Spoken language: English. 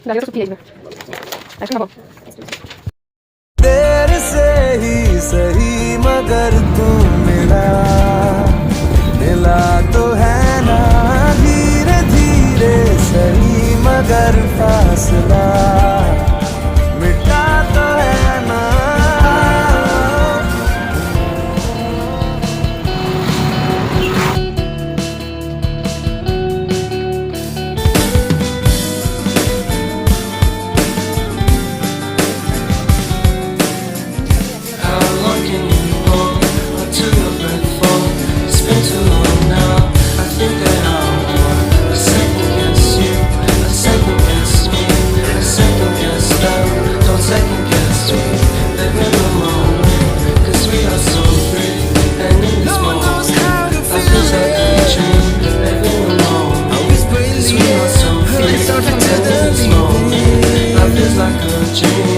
Dale otro pie. Acho que tá bom. तेरे से ही सही मगर तू मिला मिला तो है ना धीरे धीरे सही मगर फासला मिटा तो है ना How long can you hold until your breath falls? It's been too long now. I think that I want a second guess you, a second guess me, a second guess love. Don't second guess me. Live in the moment, 'cause we are so free. And in this moment, I feel like a dream. Live in the moment, 'cause we are so free. And in this moment, I feel like a dream.